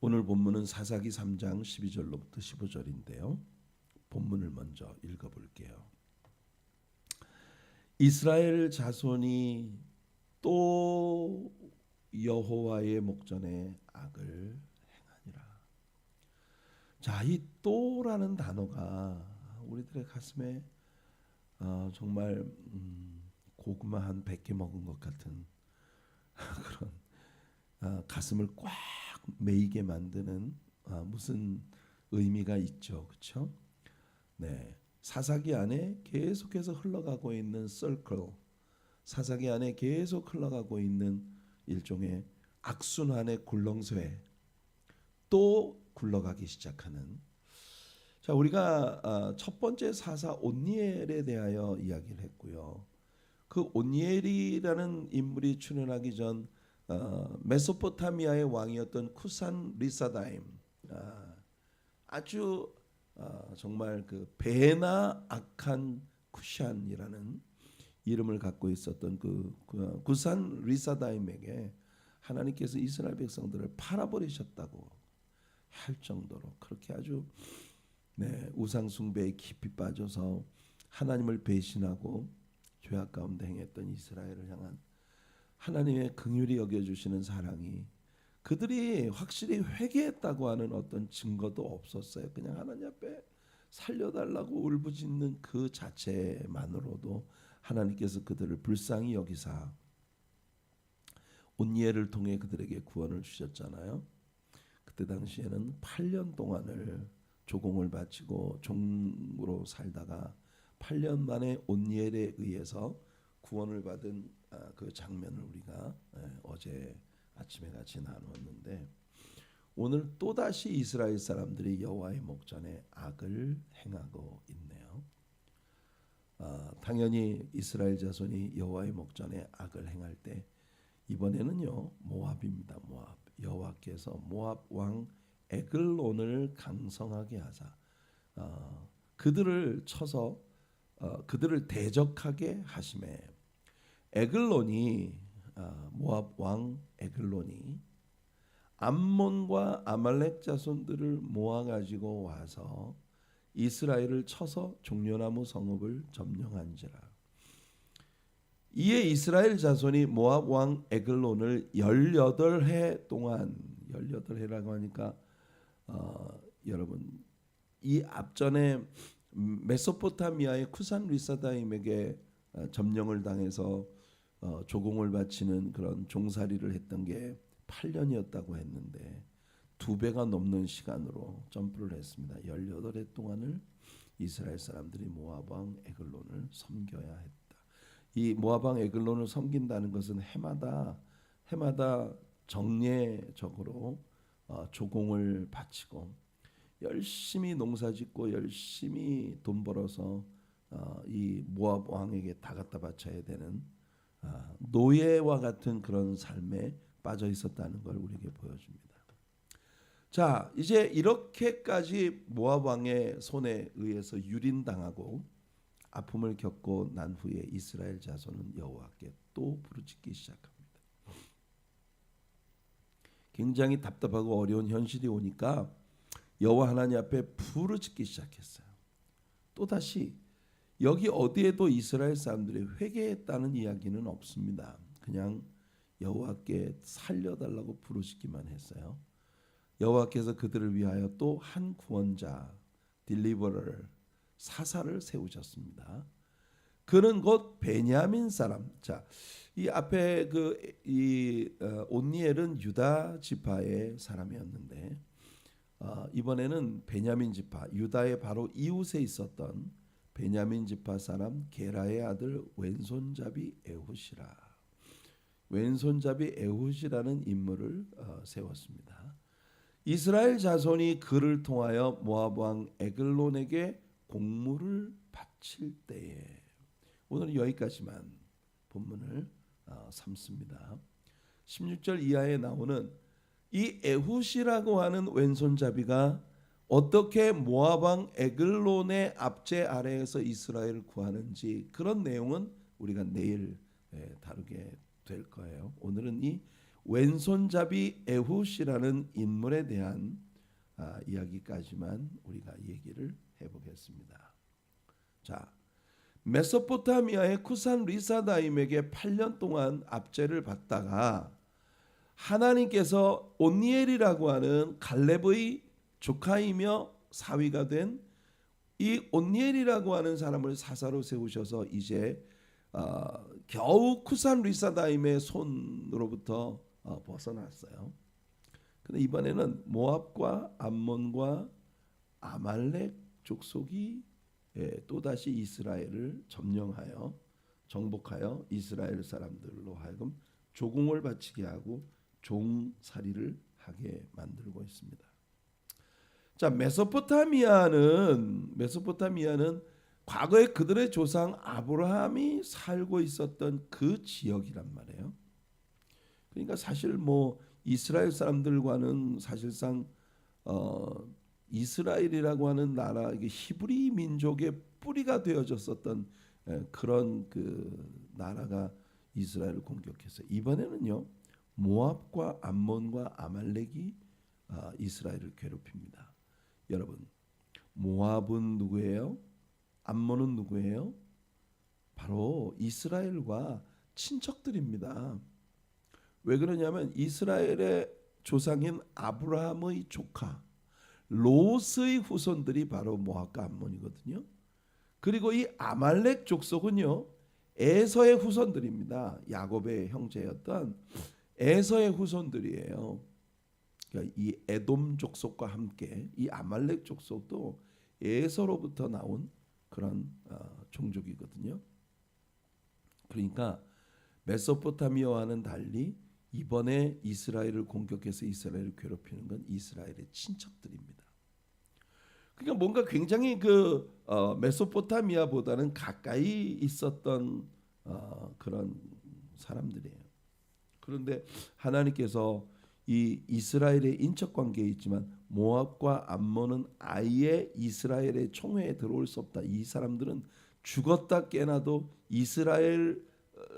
오늘 본문은 사사기 3장 12절로부터 15절인데요. 본문을 먼저 읽어볼게요. 이스라엘 자손이 또 여호와의 목전에 악을 행하니라. 자, 이 또라는 단어가 우리들의 가슴에 정말 고구마 한 100개 먹은 것 같은 그런 가슴을 꽉 메이게 만드는 무슨 의미가 있죠, 그렇죠? 네, 사사기 안에 계속해서 흘러가고 있는 서클, 사사기 안에 계속 흘러가고 있는 일종의 악순환의 굴렁쇠, 또 굴러가기 시작하는. 자, 우리가 첫 번째 사사 온니엘에 대하여 이야기를 했고요. 그 온니엘이라는 인물이 출현하기 전 메소포타미아의 왕이었던 쿠산 리사다임, 아주 정말 그 배나 악한 쿠샨이라는 이름을 갖고 있었던 그 구산 리사다임에게 하나님께서 이스라엘 백성들을 팔아버리셨다고 할 정도로 그렇게 아주 우상 숭배에 깊이 빠져서 하나님을 배신하고 죄악 가운데 행했던 이스라엘을 향한 하나님의 긍휼히 여겨주시는 사랑이, 그들이 확실히 회개했다고 하는 어떤 증거도 없었어요. 그냥 하나님 앞에 살려달라고 울부짖는 그 자체만으로도 하나님께서 그들을 불쌍히 여기사 온니엘을 통해 그들에게 구원을 주셨잖아요. 그때 당시에는 8년 동안을 조공을 바치고 종으로 살다가 8년 만에 온니엘에 의해서 구원을 받은 그 장면을 우리가 어제 아침에 같이 나누었는데, 오늘 또다시 이스라엘 사람들이 여호와의 목전에 악을 행하고 있네요. 당연히 이스라엘 자손이 여호와의 목전에 악을 행할 때 이번에는요 모압입니다. 모압. 여호와께서 모압 왕 에글론을 강성하게 하사 그들을 쳐서 그들을 대적하게 하심에, 에글론이 모압 왕 에글론이 암몬과 아말렉 자손들을 모아가지고 와서 이스라엘을 쳐서 종려나무 성읍을 점령한지라. 이에 이스라엘 자손이 모압 왕 에글론을 18해 동안, 18해라고 하니까 여러분 이 앞전에 메소포타미아의 쿠산 리사다임에게 점령을 당해서 조공을 바치는 그런 종살이를 했던 게 8년이었다고 했는데 2배가 넘는 시간으로 점프를 했습니다. 18해 동안을 이스라엘 사람들이 모압 왕 에글론을 섬겨야 했다. 이 모압 왕 에글론을 섬긴다는 것은 해마다 정례적으로 조공을 바치고 열심히 농사짓고 열심히 돈 벌어서 이 모압 왕에게 다 갖다 바쳐야 되는 노예와 같은 그런 삶에 빠져 있었다는 걸 우리에게 보여줍니다. 자, 이제 이렇게까지 모압 왕의 손에 의해서 유린당하고 아픔을 겪고 난 후에 이스라엘 자손은 여호와께 또 부르짖기 시작합니다. 굉장히 답답하고 어려운 현실이 오니까 여호와 하나님 앞에 부르짖기 시작했어요. 또다시 여기 어디에도 이스라엘 사람들이 회개했다는 이야기는 없습니다. 그냥 여호와께 살려달라고 부르짖기만 했어요. 여호와께서 그들을 위하여 또 한 구원자, 딜리버러를, 사사를 세우셨습니다. 그는 곧 베냐민 사람. 자, 이 앞에 온니엘은 유다 지파의 사람이었는데 이번에는 베냐민 지파, 유다의 바로 이웃에 있었던 베냐민 지파 사람 게라의 아들 왼손잡이 에훗이라. 왼손잡이 에훗이라는 인물을 세웠습니다. 이스라엘 자손이 그를 통하여 모압 왕 에글론에게 공물을 바칠 때에, 오늘은 여기까지만 본문을 삼습니다. 16절 이하에 나오는 이 에훗이라고 하는 왼손잡이가 어떻게 모압 왕 에글론의 압제 아래에서 이스라엘을 구하는지, 그런 내용은 우리가 내일 다루게 될 거예요. 오늘은 이 왼손잡이 에훗이라는 인물에 대한 이야기까지만 우리가 얘기를 해보겠습니다. 자, 메소포타미아의 쿠산 리사다임에게 8년 동안 압제를 받다가 하나님께서 온니엘이라고 하는 갈렙의 조카이며 사위가 된 이 온니엘이라고 하는 사람을 사사로 세우셔서 이제 겨우 쿠산 리사다임의 손으로부터 벗어났어요. 근데 이번에는 모압과 암몬과 아말렉 족속이 또다시 이스라엘을 점령하여 정복하여 이스라엘 사람들로 하여금 조공을 바치게 하고 종살이를 하게 만들고 있습니다. 자, 메소포타미아는 과거에 그들의 조상 아브라함이 살고 있었던 그 지역이란 말이에요. 그러니까 사실 뭐 이스라엘 사람들과는 사실상 이스라엘이라고 하는 나라, 이게 히브리 민족의 뿌리가 되어졌었던 그런 그 나라가 이스라엘을 공격했어요. 이번에는요, 모압과 암몬과 아말렉이 이스라엘을 괴롭힙니다. 여러분, 모압은 누구예요? 암몬은 누구예요? 바로 이스라엘과 친척들입니다. 왜 그러냐면 이스라엘의 조상인 아브라함의 조카 롯의 후손들이 바로 모압과 암몬이거든요. 그리고 이 아말렉 족속은요, 에서의 후손들입니다. 야곱의 형제였던 에서의 후손들이에요. 그러니까 이 에돔 족속과 함께 이 아말렉 족속도 에서로부터 나온 그런 종족이거든요. 그러니까 메소포타미아와는 달리 이번에 이스라엘을 공격해서 이스라엘을 괴롭히는 건 이스라엘의 친척들입니다. 그러니까 뭔가 굉장히 메소포타미아보다는 가까이 있었던 그런 사람들이에요. 그런데 하나님께서 이 이스라엘의 인척 관계에 있지만 모압과 암몬은 아예 이스라엘의 총회에 들어올 수 없다. 이 사람들은 죽었다 깨나도 이스라엘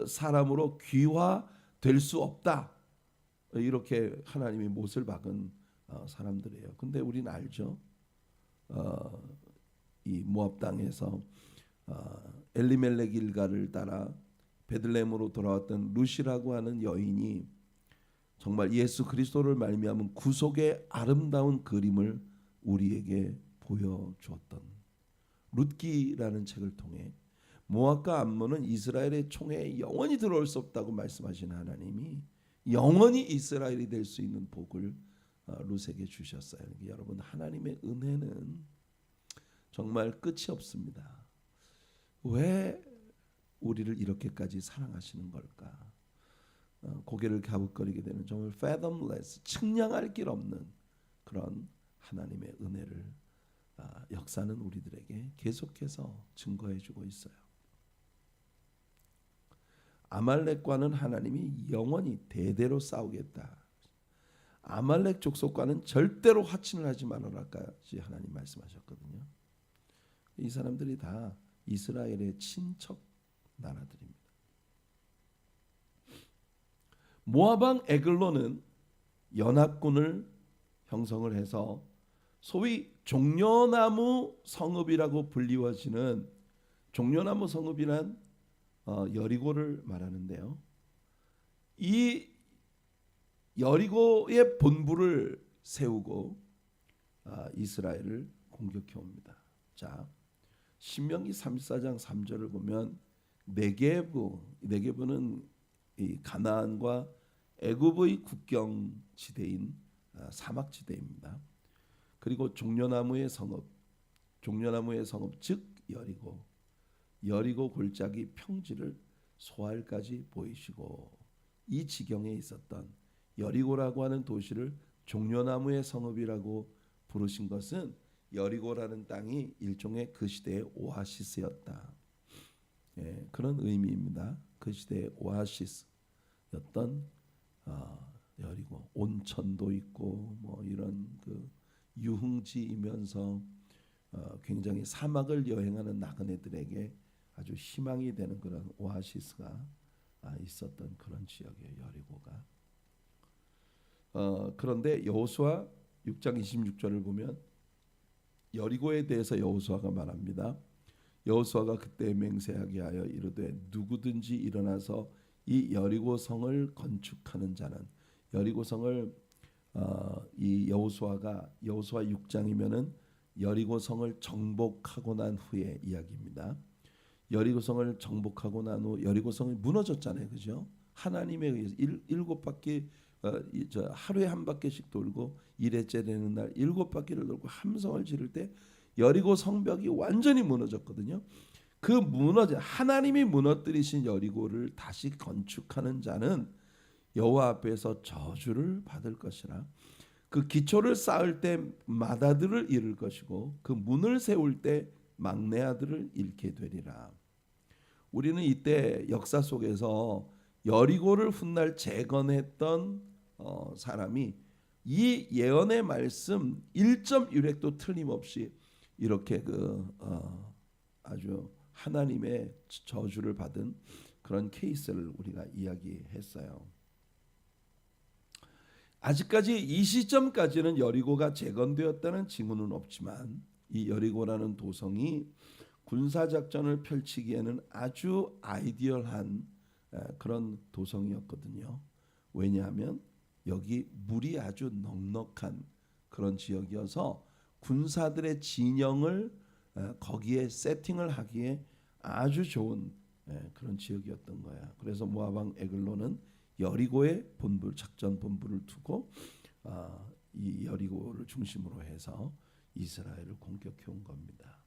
사람으로 귀화될 수 없다. 이렇게 하나님이 못을 박은 사람들이에요. 근데 우리는 알죠. 이 모압 땅에서 엘리멜렉 일가를 따라 베들레헴으로 돌아왔던 룻이라고 하는 여인이 정말 예수 그리스도를 말미암은 구속의 아름다운 그림을 우리에게 보여주었던 룻기라는 책을 통해 모압과 암몬은 이스라엘의 총회에 영원히 들어올 수 없다고 말씀하신 하나님이 영원히 이스라엘이 될 수 있는 복을 룻에게 주셨어요. 여러분, 하나님의 은혜는 정말 끝이 없습니다. 왜 우리를 이렇게까지 사랑하시는 걸까? 고개를 갸웃거리게 되는 정말 fathomless, 측량할 길 없는 그런 하나님의 은혜를 역사는 우리들에게 계속해서 증거해주고 있어요. 아말렉과는 하나님이 영원히 대대로 싸우겠다. 아말렉 족속과는 절대로 화친을 하지 말아라까지 하나님 말씀하셨거든요. 이 사람들이 다 이스라엘의 친척 나라들입니다. 모압 왕 에글론은 연합군을 형성을 해서 소위 종려나무 성읍이라고 불리워지는 종려나무 성읍이란 여리고를 말하는데요. 이 여리고의 본부를 세우고 이스라엘을 공격해 옵니다. 자, 신명기 34장 3절을 보면 네게브는 이 가나안과 애굽의 국경 지대인 사막 지대입니다. 그리고 종려나무의 성읍 즉 여리고 골짜기 평지를 소알까지 보이시고 이 지경에 있었던 여리고라고 하는 도시를 종려나무의 성읍이라고 부르신 것은 여리고라는 땅이 일종의 그 시대의 오아시스였다. 그런 의미입니다. 그 시대의 오아시스였던 여리고, 온천도 있고 뭐 이런 그 유흥지이면서 굉장히 사막을 여행하는 나그네들에게 아주 희망이 되는 그런 오아시스가 있었던 그런 지역이에요. 여리고가. 그런데 여호수아 6장 26절을 보면 여리고에 대해서 여호수아가 말합니다. 여호수아가 그때 맹세하게 하여 이르되 누구든지 일어나서 이 여리고 성을 건축하는 자는, 여리고 성을 이 여호수아 6장이면은 여리고 성을 정복하고 난 후의 이야기입니다. 여리고 성을 정복하고 난 후 여리고 성이 무너졌잖아요, 그죠? 하나님에 의해서 일곱 바퀴 하루에 한 바퀴씩 돌고 일회째 되는 날 일곱 바퀴를 돌고 함성을 지를 때 여리고 성벽이 완전히 무너졌거든요. 그 하나님이 무너뜨리신 여리고를 다시 건축하는 자는 여호와 앞에서 저주를 받을 것이라. 그 기초를 쌓을 때 맏아들을 잃을 것이고 그 문을 세울 때 막내 아들을 잃게 되리라. 우리는 이때 역사 속에서 여리고를 훗날 재건했던 사람이 이 예언의 말씀 1.1획도 틀림없이 이렇게 아주 하나님의 저주를 받은 그런 케이스를 우리가 이야기했어요. 아직까지 이 시점까지는 여리고가 재건되었다는 징후는 없지만 이 여리고라는 도성이 군사작전을 펼치기에는 아주 아이디얼한 그런 도성이었거든요. 왜냐하면 여기 물이 아주 넉넉한 그런 지역이어서 군사들의 진영을 거기에 세팅을 하기에 아주 좋은 그런 지역이었던 거야. 그래서 모압 왕 에글론은 여리고에 작전 본부를 두고 이 여리고를 중심으로 해서 이스라엘을 공격해 온 겁니다.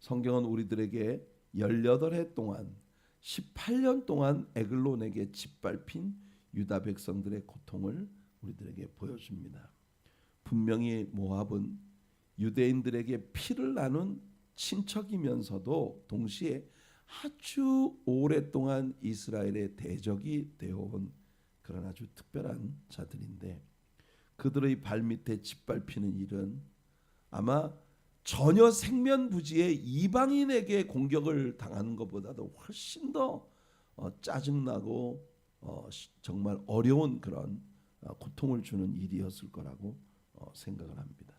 성경은 우리들에게 18해 동안 18년 동안 에글론에게 짓밟힌 유다 백성들의 고통을 우리들에게 보여줍니다. 분명히 모압은 유대인들에게 피를 나눈 친척이면서도 동시에 아주 오랫동안 이스라엘의 대적이 되어온 그런 아주 특별한 자들인데 그들의 발밑에 짓밟히는 일은 아마 전혀 생면부지의 이방인에게 공격을 당하는 것보다도 훨씬 더 짜증나고 정말 어려운 그런 고통을 주는 일이었을 거라고 생각을 합니다.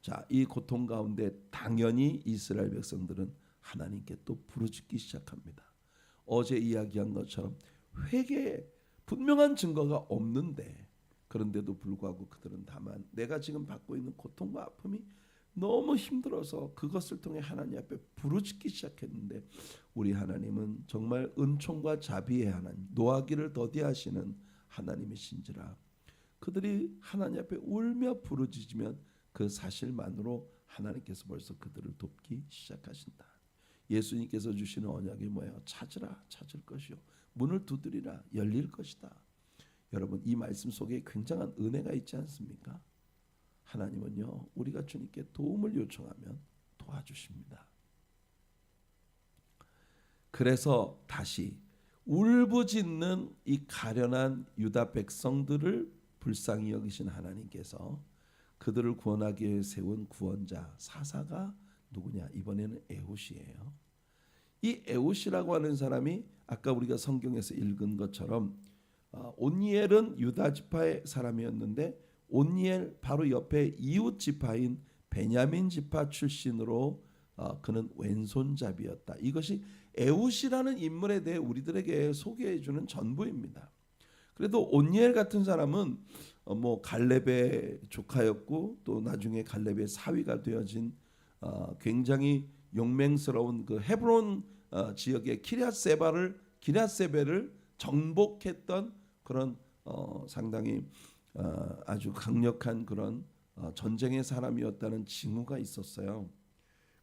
자, 이 고통 가운데 당연히 이스라엘 백성들은 하나님께 또 부르짖기 시작합니다. 어제 이야기한 것처럼 회개에 분명한 증거가 없는데 그런데도 불구하고 그들은 다만 내가 지금 받고 있는 고통과 아픔이 너무 힘들어서 그것을 통해 하나님 앞에 부르짖기 시작했는데 우리 하나님은 정말 은총과 자비의 하나님, 노하기를 더디하시는 하나님이신지라 그들이 하나님 앞에 울며 부르짖으면 그 사실만으로 하나님께서 벌써 그들을 돕기 시작하신다. 예수님께서 주시는 언약이 뭐예요? 찾으라 찾을 것이요 문을 두드리라 열릴 것이다. 여러분 이 말씀 속에 굉장한 은혜가 있지 않습니까? 하나님은요 우리가 주님께 도움을 요청하면 도와주십니다. 그래서 다시 울부짖는 이 가련한 유다 백성들을 불쌍히 여기신 하나님께서 그들을 구원하기 위해 세운 구원자 사사가 누구냐? 이번에는 에훗이에요. 이 에훗이라고 하는 사람이 아까 우리가 성경에서 읽은 것처럼 온니엘은 유다 지파의 사람이었는데 온니엘 바로 옆에 이웃 지파인 베냐민 지파 출신으로 그는 왼손잡이였다. 이것이 에훗이라는 인물에 대해 우리들에게 소개해 주는 전부입니다. 그래도 온니엘 같은 사람은 갈렙의 조카였고 또 나중에 갈렙의 사위가 되어진 굉장히 용맹스러운 그 헤브론 지역의 기럇세벨을 정복했던 그런 상당히 아주 강력한 그런 전쟁의 사람이었다는 징후가 있었어요.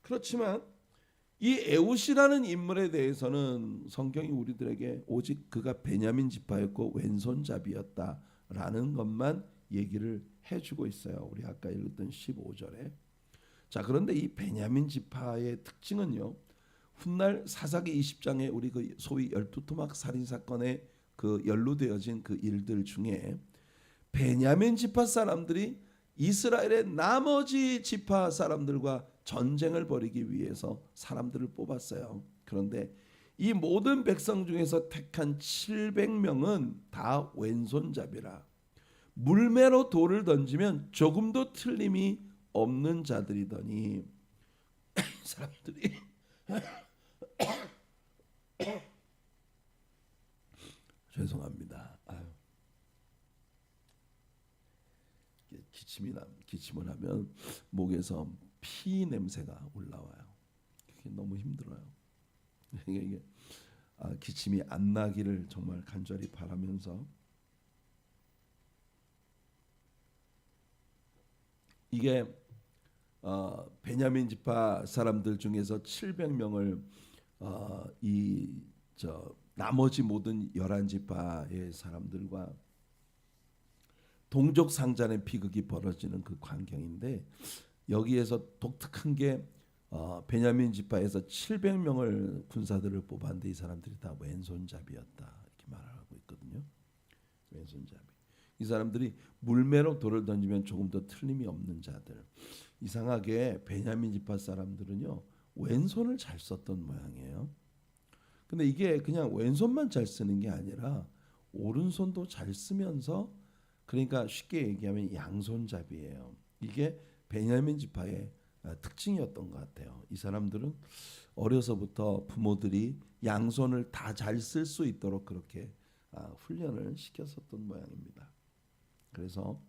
그렇지만 이 에훗이라는 인물에 대해서는 성경이 우리들에게 오직 그가 베냐민 지파였고 왼손잡이였다라는 것만 얘기를 해주고 있어요. 우리 아까 읽었던 15절에. 자, 그런데 이 베냐민 지파의 특징은요. 훗날 사사기 20장에 우리 그 소위 12토막 살인 사건에 그 연루되어진 그 일들 중에 베냐민 지파 사람들이 이스라엘의 나머지 지파 사람들과 전쟁을 벌이기 위해서 사람들을 뽑았어요. 그런데 이 모든 백성 중에서 택한 700명은 다 왼손잡이라 물매로 돌을 던지면 조금도 틀림이 없는 자들이더니 사람들이 죄송합니다. 기침을 하면 목에서 피 냄새가 올라와요. 그게 너무 힘들어요. 이게 기침이 안 나기를 정말 간절히 바라면서, 이게 베냐민 지파 사람들 중에서 700명을 나머지 모든 11지파의 사람들과 동족 상잔의 비극이 벌어지는 그 광경인데, 여기에서 독특한 게 베냐민 지파에서 700명을 군사들을 뽑았는데 이 사람들이 다 왼손잡이였다 이렇게 말하고 있거든요. 왼손잡이. 이 사람들이 물매로 돌을 던지면 조금 더 틀림이 없는 자들. 이상하게 베냐민 지파 사람들은요, 왼손을 잘 썼던 모양이에요. 근데 이게 그냥 왼손만 잘 쓰는 게 아니라 오른손도 잘 쓰면서, 그러니까 쉽게 얘기하면 양손잡이예요. 이게 베냐민 지파의 특징이었던 것 같아요. 이 사람들은 어려서부터 부모들이 양손을 다 잘 쓸 수 있도록 그렇게 훈련을 시켰었던 모양입니다. 그래서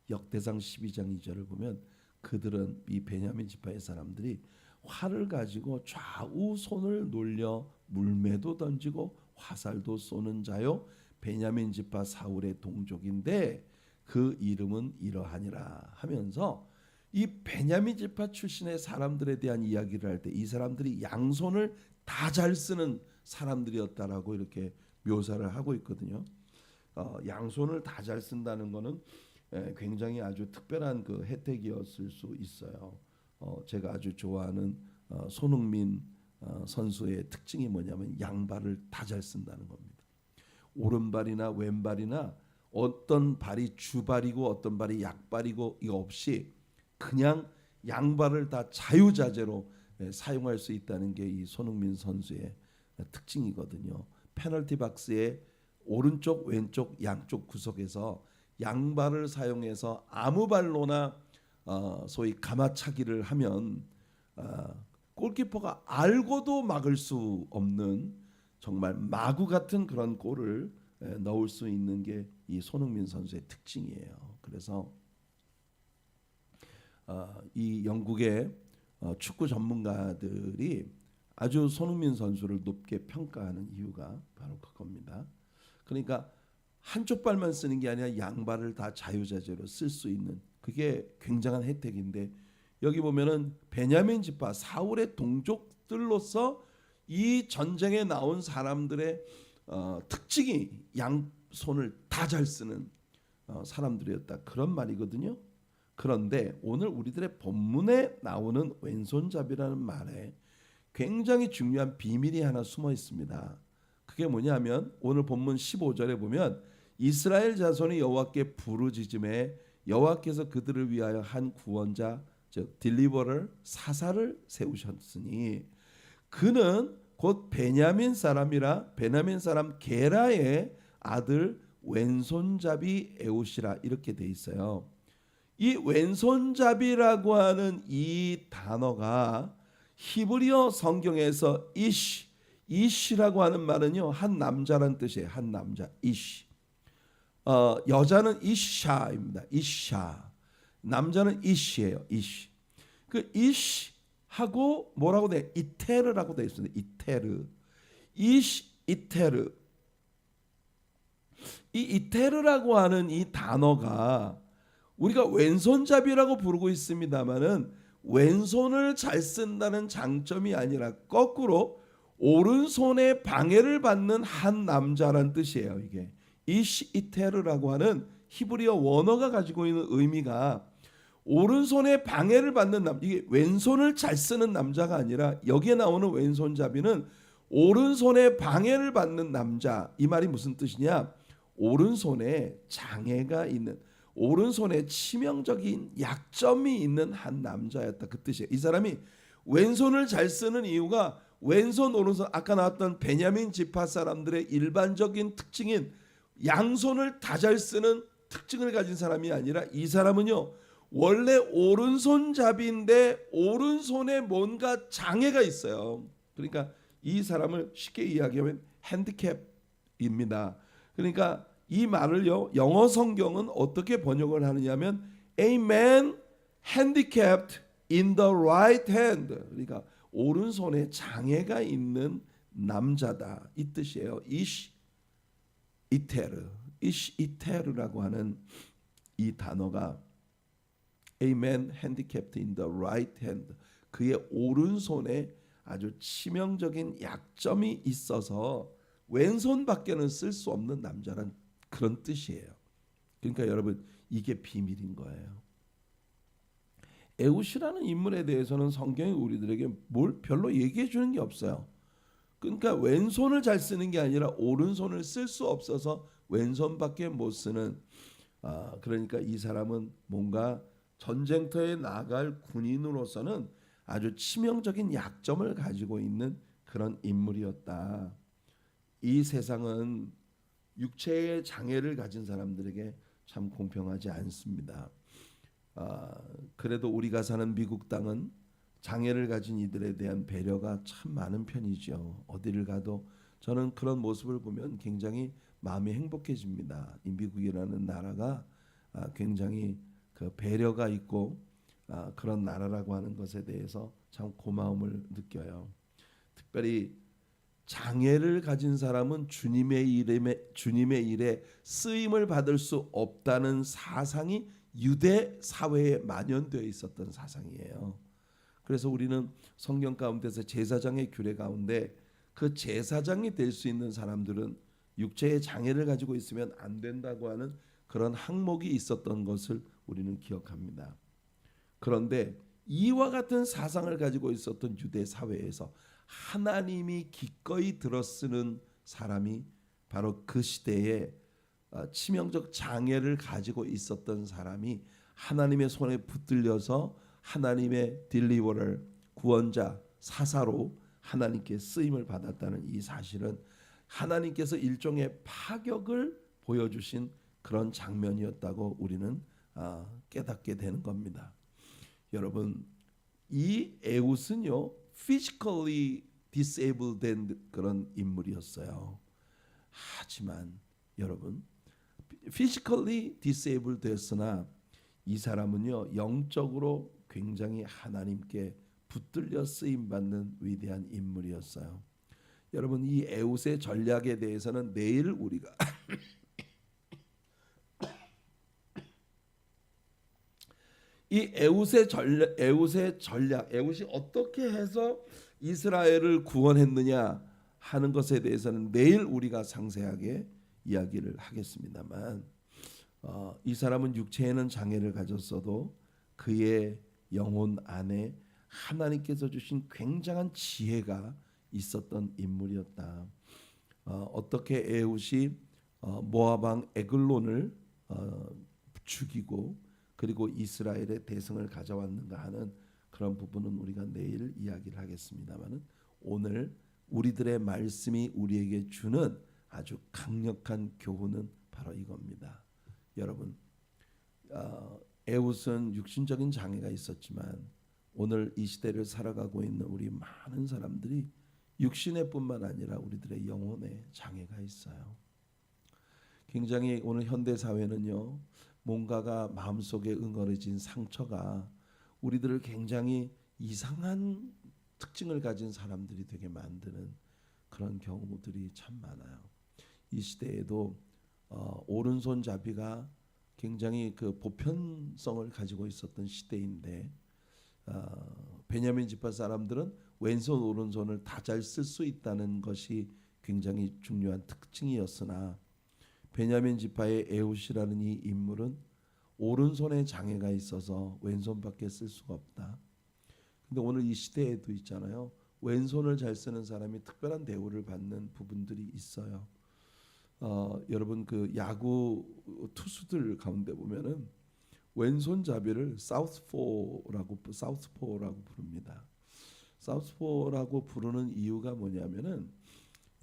역대상 12장 2절을 보면 그들은, 이 베냐민 지파의 사람들이 활을 가지고 좌우 손을 놀려 물매도 던지고 화살도 쏘는 자요 베냐민 지파 사울의 동족인데 그 이름은 이러하니라 하면서, 이 베냐민 지파 출신의 사람들에 대한 이야기를 할 때 이 사람들이 양손을 다 잘 쓰는 사람들이었다라고 이렇게 묘사를 하고 있거든요. 양손을 다 잘 쓴다는 것은 굉장히 아주 특별한 그 혜택이었을 수 있어요. 제가 아주 좋아하는 손흥민 선수의 특징이 뭐냐면 양발을 다 잘 쓴다는 겁니다. 오른발이나 왼발이나 어떤 발이 주발이고 어떤 발이 약발이고 이거 없이 그냥 양발을 다 자유자재로 사용할 수 있다는 게 이 손흥민 선수의 특징이거든요. 페널티 박스의 오른쪽 왼쪽 양쪽 구석에서 양발을 사용해서 아무 발로나 소위 가마차기를 하면 골키퍼가 알고도 막을 수 없는 정말 마구 같은 그런 골을 넣을 수 있는 게 이 손흥민 선수의 특징이에요. 그래서 이 영국의 축구 전문가들이 아주 손흥민 선수를 높게 평가하는 이유가 바로 그겁니다. 그러니까 한쪽 발만 쓰는 게 아니라 양발을 다 자유자재로 쓸 수 있는, 그게 굉장한 혜택인데, 여기 보면은 베냐민 지파 사울의 동족들로서 이 전쟁에 나온 사람들의 특징이 양손을 다 잘 쓰는 사람들이었다, 그런 말이거든요. 그런데 오늘 우리들의 본문에 나오는 왼손잡이라는 말에 굉장히 중요한 비밀이 하나 숨어 있습니다. 그게 뭐냐면 오늘 본문 15절에 보면 이스라엘 자손이 여호와께 부르짖음에 여호와께서 그들을 위하여 한 구원자 즉 딜리버럴 사사를 세우셨으니 그는 곧 베냐민 사람이라 베냐민 사람 게라의 아들 왼손잡이 에웃이라 이렇게 돼 있어요. 이 왼손잡이라고 하는 이 단어가 히브리어 성경에서 이시라고 하는 말은요 한 남자란 뜻이에요. 한 남자 이시. 여자는 이샤입니다. 이샤. 남자는 이시예요. 이시. 그 이시하고 뭐라고 돼? 이테르라고 돼 있습니다. 이테르. 이테르. 이 이테르라고 하는 이 단어가 우리가 왼손잡이라고 부르고 있습니다만은 왼손을 잘 쓴다는 장점이 아니라 거꾸로 오른손에 방해를 받는 한 남자란 뜻이에요. 이게 이테르라고 하는 히브리어 원어가 가지고 있는 의미가 오른손에 방해를 받는 남, 이게 왼손을 잘 쓰는 남자가 아니라 여기에 나오는 왼손잡이는 오른손에 방해를 받는 남자. 이 말이 무슨 뜻이냐? 오른손에 장애가 있는, 오른손에 치명적인 약점이 있는 한 남자였다, 그 뜻이에요. 이 사람이 왼손을 잘 쓰는 이유가 왼손 오른손 아까 나왔던 베냐민 지파 사람들의 일반적인 특징인 양손을 다 잘 쓰는 특징을 가진 사람이 아니라 이 사람은요 원래 오른손잡이인데 오른손에 뭔가 장애가 있어요. 그러니까 이 사람을 쉽게 이야기하면 핸디캡입니다. 그러니까 이 말을요 영어 성경은 어떻게 번역을 하느냐면 A man handicapped in the right hand. 그러니까 오른손에 장애가 있는 남자다 이 뜻이에요. 이시 이테르라고 하는 이 단어가 A man handicapped in the right hand, 그의 오른손에 아주 치명적인 약점이 있어서 왼손밖에는 쓸 수 없는 남자란 그런 뜻이에요. 그러니까 여러분 이게 비밀인 거예요. 에웃이라는 인물에 대해서는 성경이 우리들에게 뭘 별로 얘기해 주는 게 없어요. 그러니까 왼손을 잘 쓰는 게 아니라 오른손을 쓸 수 없어서 왼손밖에 못 쓰는 그러니까 이 사람은 뭔가 전쟁터에 나갈 군인으로서는 아주 치명적인 약점을 가지고 있는 그런 인물이었다. 이 세상은 육체의 장애를 가진 사람들에게 참 공평하지 않습니다. 그래도 우리가 사는 미국 땅은 장애를 가진 이들에 대한 배려가 참 많은 편이죠. 어디를 가도 저는 그런 모습을 보면 굉장히 마음이 행복해집니다. 이 미국이라는 나라가 굉장히 그 배려가 있고 그런 나라라고 하는 것에 대해서 참 고마움을 느껴요. 특별히 장애를 가진 사람은 주님의 일에 쓰임을 받을 수 없다는 사상이 유대 사회에 만연되어 있었던 사상이에요. 그래서 우리는 성경 가운데서 제사장의 규례 가운데 그 제사장이 될 수 있는 사람들은 육체의 장애를 가지고 있으면 안 된다고 하는 그런 항목이 있었던 것을 우리는 기억합니다. 그런데 이와 같은 사상을 가지고 있었던 유대 사회에서 하나님이 기꺼이 들어쓰는 사람이 바로 그 시대에 치명적 장애를 가지고 있었던 사람이 하나님의 손에 붙들려서 하나님의 딜리버럴 구원자 사사로 하나님께 쓰임을 받았다는 이 사실은 하나님께서 일종의 파격을 보여주신 그런 장면이었다고 우리는 깨닫게 되는 겁니다. 여러분 이 에웃은요 physically disabled 된 그런 인물이었어요. 하지만 여러분 physically disabled 됐으나 이 사람은요 영적으로 굉장히 하나님께 붙들려 쓰임 받는 위대한 인물이었어요. 여러분 이 에웃의 전략에 대해서는 내일 우리가 이 에웃의 전략, 에웃이 어떻게 해서 이스라엘을 구원했느냐 하는 것에 대해서는 내일 우리가 상세하게 이야기를 하겠습니다만 이 사람은 육체에는 장애를 가졌어도 그의 영혼 안에 하나님께서 주신 굉장한 지혜가 있었던 인물이었다. 어떻게 에웃이 모압 왕 에글론을 죽이고 그리고 이스라엘의 대성을 가져왔는가 하는 그런 부분은 우리가 내일 이야기를 하겠습니다만은 오늘 우리들의 말씀이 우리에게 주는 아주 강력한 교훈은 바로 이겁니다. 여러분 에웃은 육신적인 장애가 있었지만 오늘 이 시대를 살아가고 있는 우리 많은 사람들이 육신의 뿐만 아니라 우리들의 영혼에 장애가 있어요. 굉장히 오늘 현대 사회는요 뭔가가 마음속에 응어려진 상처가 우리들을 굉장히 이상한 특징을 가진 사람들이 되게 만드는 그런 경우들이 참 많아요. 이 시대에도 오른손잡이가 굉장히 그 보편성을 가지고 있었던 시대인데 베냐민 지파 사람들은 왼손 오른손을 다 잘 쓸 수 있다는 것이 굉장히 중요한 특징이었으나 베냐민 지파의 에웃이라는 이 인물은 오른손에 장애가 있어서 왼손밖에 쓸 수가 없다. 근데 오늘 이 시대에도 있잖아요. 왼손을 잘 쓰는 사람이 특별한 대우를 받는 부분들이 있어요. 여러분 그 야구 투수들 가운데 보면은 왼손잡이를 사우스포라고 부릅니다. 사우스포라고 부르는 이유가 뭐냐면은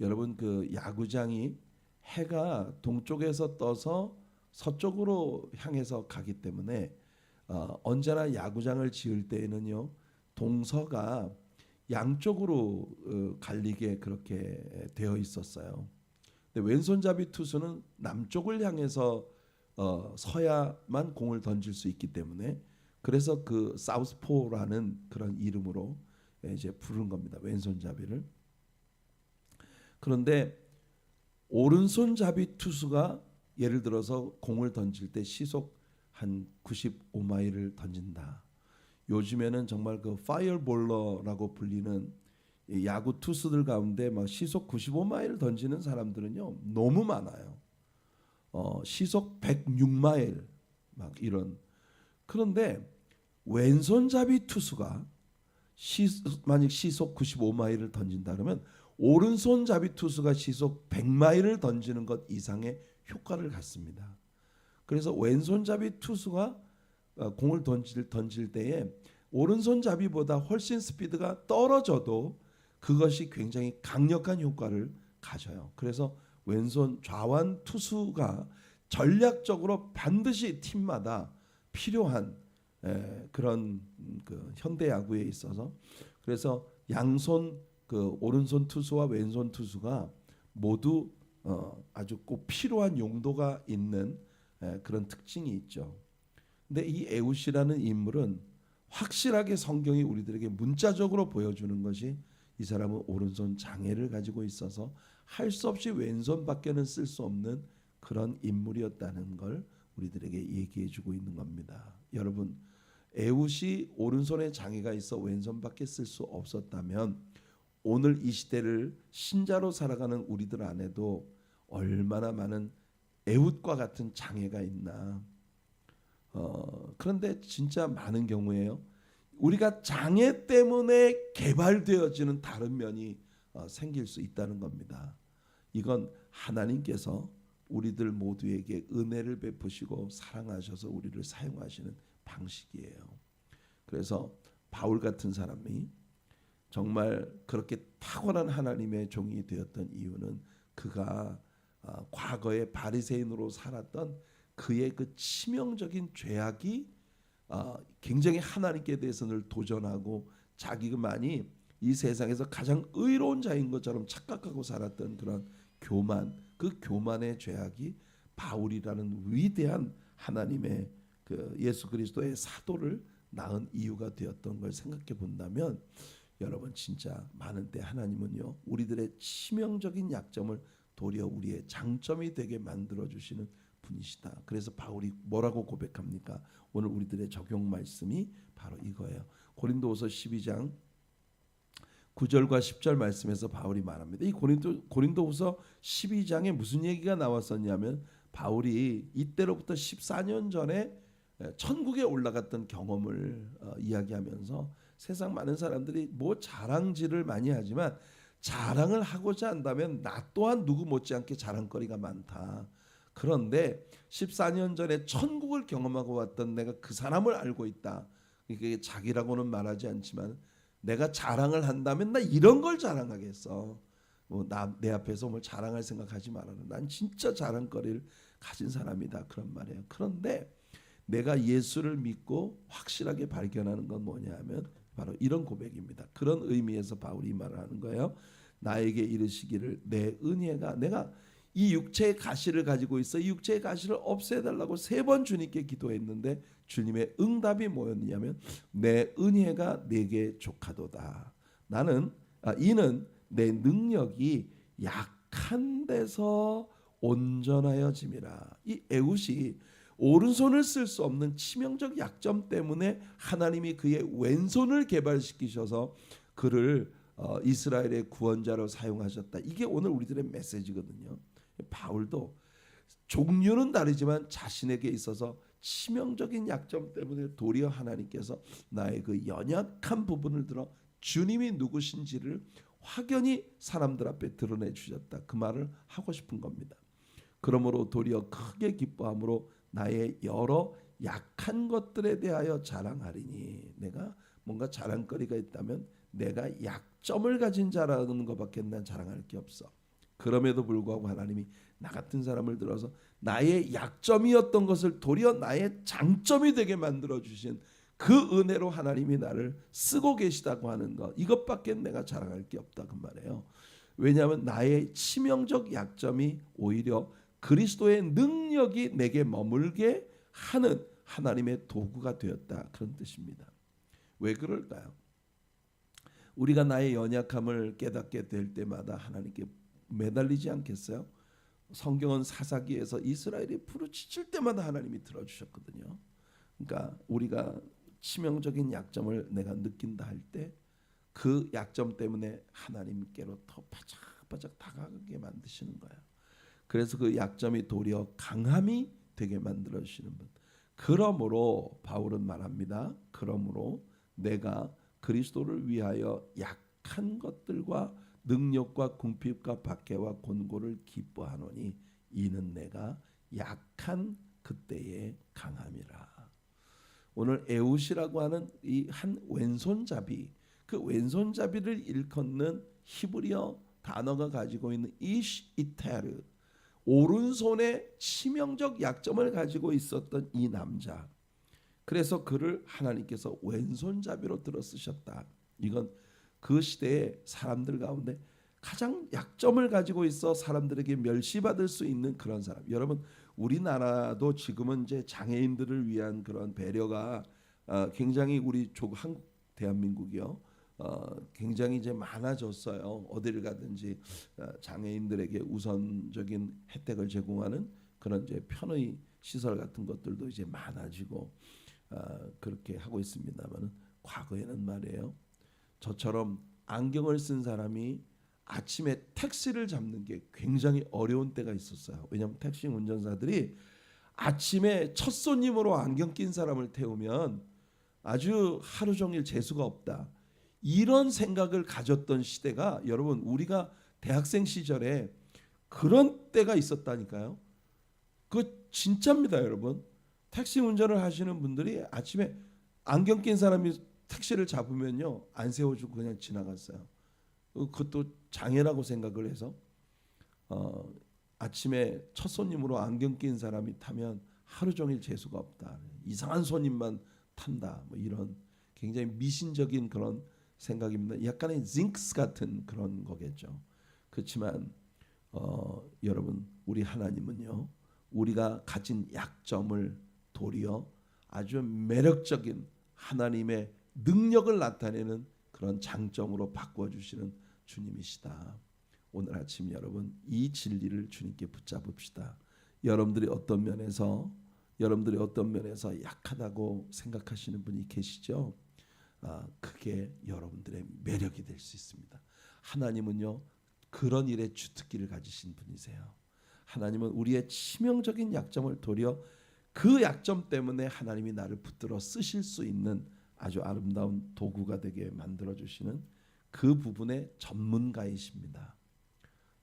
여러분 그 야구장이 해가 동쪽에서 떠서 서쪽으로 향해서 가기 때문에 언제나 야구장을 지을 때에는요 동서가 양쪽으로 갈리게 그렇게 되어 있었어요. 근데 왼손잡이 투수는 남쪽을 향해서 서야만 공을 던질 수 있기 때문에 그래서 그 사우스포라는 그런 이름으로 이제 부른 겁니다. 왼손잡이를. 그런데 오른손잡이 투수가 예를 들어서 공을 던질 때 시속 한 95마일을 던진다. 요즘에는 정말 그 파이어볼러라고 불리는 야구 투수들 가운데 막 시속 95마일을 던지는 사람들은요 너무 많아요. 시속 106마일 막 이런. 그런데 왼손잡이 투수가 만약 시속 95마일을 던진다 그러면 오른손잡이 투수가 시속 100마일을 던지는 것 이상의 효과를 갖습니다. 그래서 왼손잡이 투수가 공을 던질 때에 오른손잡이보다 훨씬 스피드가 떨어져도 그것이 굉장히 강력한 효과를 가져요. 그래서 왼손 좌완 투수가 전략적으로 반드시 팀마다 필요한 그런 그 현대 야구에 있어서 그래서 양손 그 오른손 투수와 왼손 투수가 모두 아주 꼭 필요한 용도가 있는 그런 특징이 있죠. 근데 이 에웃이라는 인물은 확실하게 성경이 우리들에게 문자적으로 보여주는 것이 이 사람은 오른손 장애를 가지고 있어서 할 수 없이 왼손밖에는 쓸 수 없는 그런 인물이었다는 걸 우리들에게 얘기해 주고 있는 겁니다. 여러분, 에웃이 오른손에 장애가 있어 왼손밖에 쓸 수 없었다면 오늘 이 시대를 신자로 살아가는 우리들 안에도 얼마나 많은 에웃과 같은 장애가 있나. 그런데 진짜 많은 경우에요. 우리가 장애 때문에 개발되어지는 다른 면이 생길 수 있다는 겁니다. 이건 하나님께서 우리들 모두에게 은혜를 베푸시고 사랑하셔서 우리를 사용하시는 방식이에요. 그래서 바울 같은 사람이 정말 그렇게 탁월한 하나님의 종이 되었던 이유는 그가 과거에 바리새인으로 살았던 그의 그 치명적인 죄악이 굉장히 하나님께 대해서 늘 도전하고 자기만이 이 세상에서 가장 의로운 자인 것처럼 착각하고 살았던 그런 교만, 그 교만의 죄악이 바울이라는 위대한 하나님의 그 예수 그리스도의 사도를 낳은 이유가 되었던 걸 생각해 본다면 여러분 진짜 많은 때 하나님은요 우리들의 치명적인 약점을 도리어 우리의 장점이 되게 만들어 주시는 분이시다. 그래서 바울이 뭐라고 고백합니까? 오늘 우리들의 적용 말씀이 바로 이거예요. 고린도후서 12장 9절과 10절 말씀에서 바울이 말합니다. 이 고린도후서 12장에 무슨 얘기가 나왔었냐면 바울이 이때로부터 14년 전에 천국에 올라갔던 경험을 이야기하면서 세상 많은 사람들이 뭐 자랑질을 많이 하지만 자랑을 하고자 한다면 나 또한 누구 못지않게 자랑거리가 많다. 그런데 14년 전에 천국을 경험하고 왔던 내가 그 사람을 알고 있다. 이게 자기라고는 말하지 않지만 내가 자랑을 한다면 나 이런 걸 자랑하겠어. 내 앞에서 뭘 자랑할 생각하지 말아라. 난 진짜 자랑거리를 가진 사람이다. 그런 말이에요. 그런데 내가 예수를 믿고 확실하게 발견하는 건 뭐냐 하면 바로 이런 고백입니다. 그런 의미에서 바울이 말을 하는 거예요. 나에게 이르시기를 내 은혜가 내가 이 육체의 가시를 가지고 있어 이 육체의 가시를 없애달라고 3번 주님께 기도했는데 주님의 응답이 뭐였냐면 내 은혜가 내게 족하도다. 이는 내 능력이 약한 데서 온전하여짐이라. 이 에웃이 오른손을 쓸 수 없는 치명적 약점 때문에 하나님이 그의 왼손을 개발시키셔서 그를 이스라엘의 구원자로 사용하셨다. 이게 오늘 우리들의 메시지거든요. 바울도 종류는 다르지만 자신에게 있어서 치명적인 약점 때문에 도리어 하나님께서 나의 그 연약한 부분을 들어 주님이 누구신지를 확연히 사람들 앞에 드러내 주셨다. 그 말을 하고 싶은 겁니다. 그러므로 도리어 크게 기뻐함으로 나의 여러 약한 것들에 대하여 자랑하리니. 내가 뭔가 자랑거리가 있다면 내가 약점을 가진 자라는 것밖에 난 자랑할 게 없어. 그럼에도 불구하고 하나님이 나 같은 사람을 들어서 나의 약점이었던 것을 도리어 나의 장점이 되게 만들어 주신 그 은혜로 하나님이 나를 쓰고 계시다고 하는 것, 이것밖에 내가 자랑할 게 없다 그 말이에요. 왜냐하면 나의 치명적 약점이 오히려 그리스도의 능력이 내게 머물게 하는 하나님의 도구가 되었다, 그런 뜻입니다. 왜 그럴까요? 우리가 나의 연약함을 깨닫게 될 때마다 하나님께 매달리지 않겠어요? 성경은 사사기에서 이스라엘이 부르짖을 때마다 하나님이 들어주셨거든요. 그러니까 우리가 치명적인 약점을 내가 느낀다 할 때 그 약점 때문에 하나님께로 더 바짝바짝 다가가게 만드시는 거예요. 그래서 그 약점이 도리어 강함이 되게 만들어 주시는 분. 그러므로 바울은 말합니다. 그러므로 내가 그리스도를 위하여 약한 것들과 능력과 궁핍과 박해와 곤고를 기뻐하노니 이는 내가 약한 그때의 강함이라. 오늘 에웃이라고 하는 이 한 왼손잡이, 그 왼손잡이를 일컫는 히브리어 단어가 가지고 있는 이시 이테르, 오른손에 치명적 약점을 가지고 있었던 이 남자. 그래서 그를 하나님께서 왼손잡이로 들어 쓰셨다. 이건 그 시대의 사람들 가운데 가장 약점을 가지고 있어 사람들에게 멸시받을 수 있는 그런 사람. 여러분, 우리나라도 지금은 이제 장애인들을 위한 그런 배려가 굉장히 우리 한국 대한민국이요. 굉장히 이제 많아졌어요. 어디를 가든지 장애인들에게 우선적인 혜택을 제공하는 그런 이제 편의 시설 같은 것들도 이제 많아지고 그렇게 하고 있습니다만, 과거에는 말이에요, 저처럼 안경을 쓴 사람이 아침에 택시를 잡는 게 굉장히 어려운 때가 있었어요. 왜냐하면 택시 운전사들이 아침에 첫 손님으로 안경 낀 사람을 태우면 아주 하루 종일 재수가 없다, 이런 생각을 가졌던 시대가, 여러분 우리가 대학생 시절에 그런 때가 있었다니까요. 그 진짜입니다, 여러분. 택시 운전을 하시는 분들이 아침에 안경 낀 사람이 택시를 잡으면요, 안 세워주고 그냥 지나갔어요. 그것도 장애라고 생각을 해서 아침에 첫 손님으로 안경 낀 사람이 타면 하루 종일 재수가 없다, 이상한 손님만 탄다, 뭐 이런 굉장히 미신적인 그런 생각입니다. 약간의 징크스 같은 그런 거겠죠. 그렇지만 여러분, 우리 하나님은요, 우리가 가진 약점을 도리어 아주 매력적인 하나님의 능력을 나타내는 그런 장점으로 바꿔주시는 주님이시다. 오늘 아침 여러분, 이 진리를 주님께 붙잡읍시다. 여러분들이 어떤 면에서 약하다고 생각하시는 분이 계시죠? 그게 여러분들의 매력이 될 수 있습니다. 하나님은요, 그런 일에 주특기를 가지신 분이세요. 하나님은 우리의 치명적인 약점을 도리어 그 약점 때문에 하나님이 나를 붙들어 쓰실 수 있는 아주 아름다운 도구가 되게 만들어 주시는 그 부분의 전문가이십니다.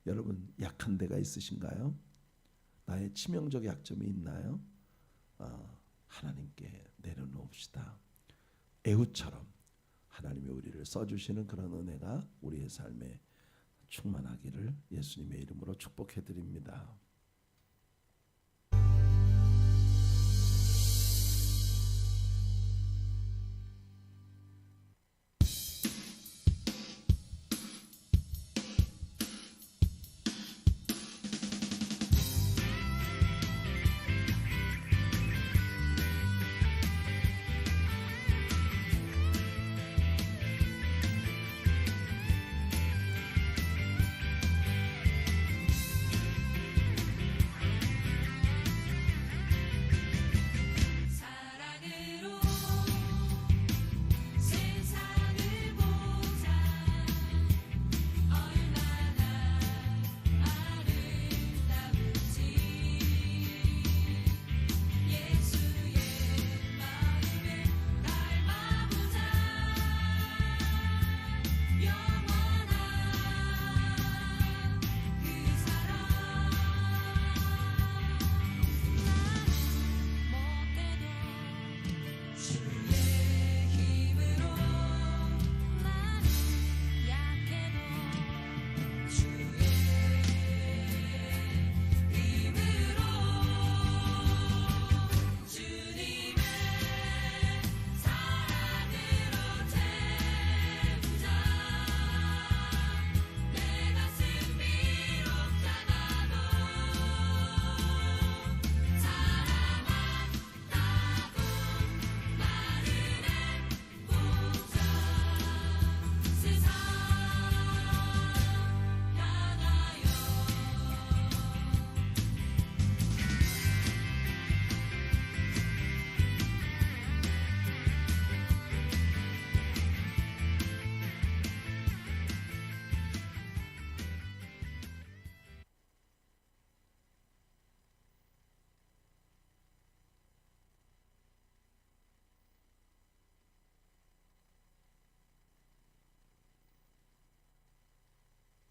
여러분, 약한 데가 있으신가요? 나의 치명적 약점이 있나요? 하나님께 내려놓읍시다. 에훗처럼 하나님이 우리를 써주시는 그런 은혜가 우리의 삶에 충만하기를 예수님의 이름으로 축복해 드립니다.